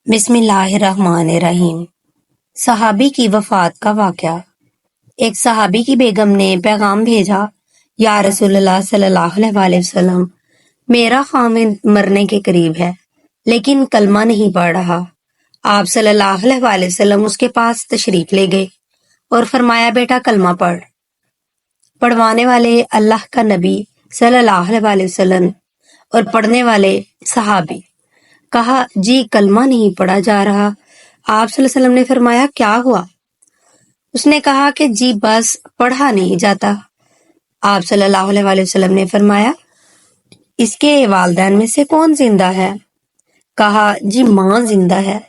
بسم اللہ الرحمن الرحیم۔ صحابی کی وفات کا واقعہ۔ ایک صحابی کی بیگم نے پیغام بھیجا، یا رسول اللہ صلی اللہ علیہ وسلم، میرا خاوند مرنے کے قریب ہے لیکن کلمہ نہیں پڑھ رہا۔ آپ صلی اللہ علیہ وسلم اس کے پاس تشریف لے گئے اور فرمایا، بیٹا کلمہ پڑھ۔ پڑھوانے والے اللہ کا نبی صلی اللہ علیہ وسلم اور پڑھنے والے صحابی۔ کہا، جی کلمہ نہیں پڑھا جا رہا۔ آپ صلی اللہ علیہ وسلم نے فرمایا، کیا ہوا؟ اس نے کہا کہ جی بس پڑھا نہیں جاتا۔ آپ صلی اللہ علیہ وسلم نے فرمایا، اس کے والدین میں سے کون زندہ ہے؟ کہا، جی ماں زندہ ہے۔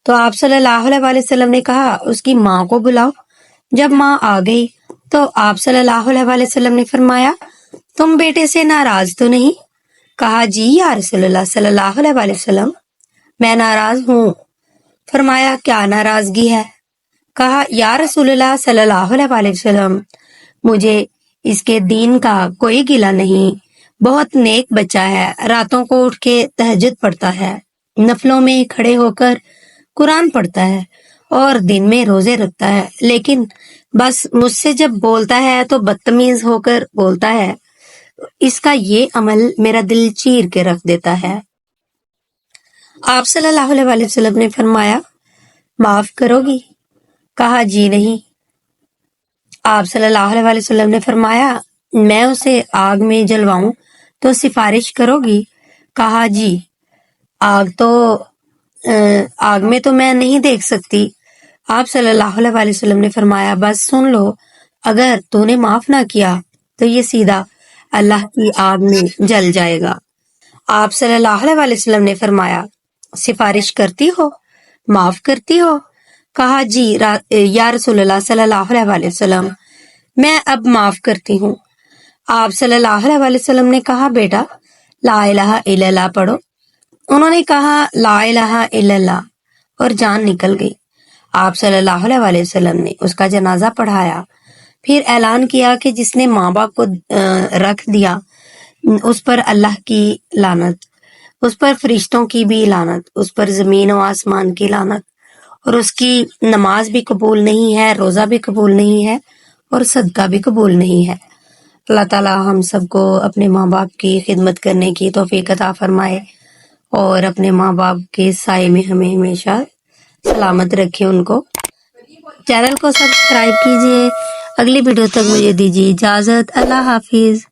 تو آپ صلی اللہ علیہ وسلم نے کہا، اس کی ماں کو بلاؤ۔ جب ماں آ گئی تو آپ صلی اللہ علیہ وسلم نے فرمایا، تم بیٹے سے ناراض تو نہیں؟ کہا، جی یا رسول اللہ صلی اللہ علیہ وسلم، میں ناراض ہوں۔ فرمایا، کیا ناراضگی ہے؟ کہا، یا رسول اللہ صلی اللہ علیہ وسلم، مجھے اس کے دین کا کوئی گلہ نہیں، بہت نیک بچہ ہے، راتوں کو اٹھ کے تہجد پڑھتا ہے، نفلوں میں کھڑے ہو کر قرآن پڑھتا ہے اور دن میں روزے رکھتا ہے، لیکن بس مجھ سے جب بولتا ہے تو بدتمیز ہو کر بولتا ہے۔ اس کا یہ عمل میرا دل چیر کے رکھ دیتا ہے۔ آپ صلی اللہ علیہ وسلم نے فرمایا، معاف کرو گی؟ کہا، جی نہیں۔ آپ صلی اللہ علیہ وسلم نے فرمایا، میں اسے آگ میں جلواؤں تو سفارش کرو گی؟ کہا، جی۔ آگ میں تو میں نہیں دیکھ سکتی۔ آپ صلی اللہ علیہ وسلم نے فرمایا، بس سن لو، اگر تو نے معاف نہ کیا تو یہ سیدھا اللہ کی آگ میں جل جائے گا۔ آپ صلی اللہ علیہ وسلم نے فرمایا، سفارش کرتی ہو؟ معاف کرتی ہو؟ کہا، جی یا رسول اللہ صلی اللہ علیہ وسلم، میں اب معاف کرتی ہوں۔ آپ صلی اللہ علیہ وسلم نے کہا، بیٹا لا الہ الا اللہ پڑھو۔ انہوں نے کہا، لا الہ الا اللہ، اور جان نکل گئی۔ آپ صلی اللہ علیہ وسلم نے اس کا جنازہ پڑھایا، پھر اعلان کیا کہ جس نے ماں باپ کو رکھ دیا اس پر اللہ کی لعنت، اس پر فرشتوں کی بھی لعنت، اس پر زمین و آسمان کی لعنت، اور اس کی نماز بھی قبول نہیں ہے، روزہ بھی قبول نہیں ہے، اور صدقہ بھی قبول نہیں ہے۔ اللہ تعالیٰ ہم سب کو اپنے ماں باپ کی خدمت کرنے کی توفیق عطا فرمائے اور اپنے ماں باپ کے سائے میں ہمیں ہمیشہ سلامت رکھے ان کو۔ چینل کو سبسکرائب کیجیے۔ اگلی ویڈیو تک مجھے دیجیے اجازت۔ اللہ حافظ۔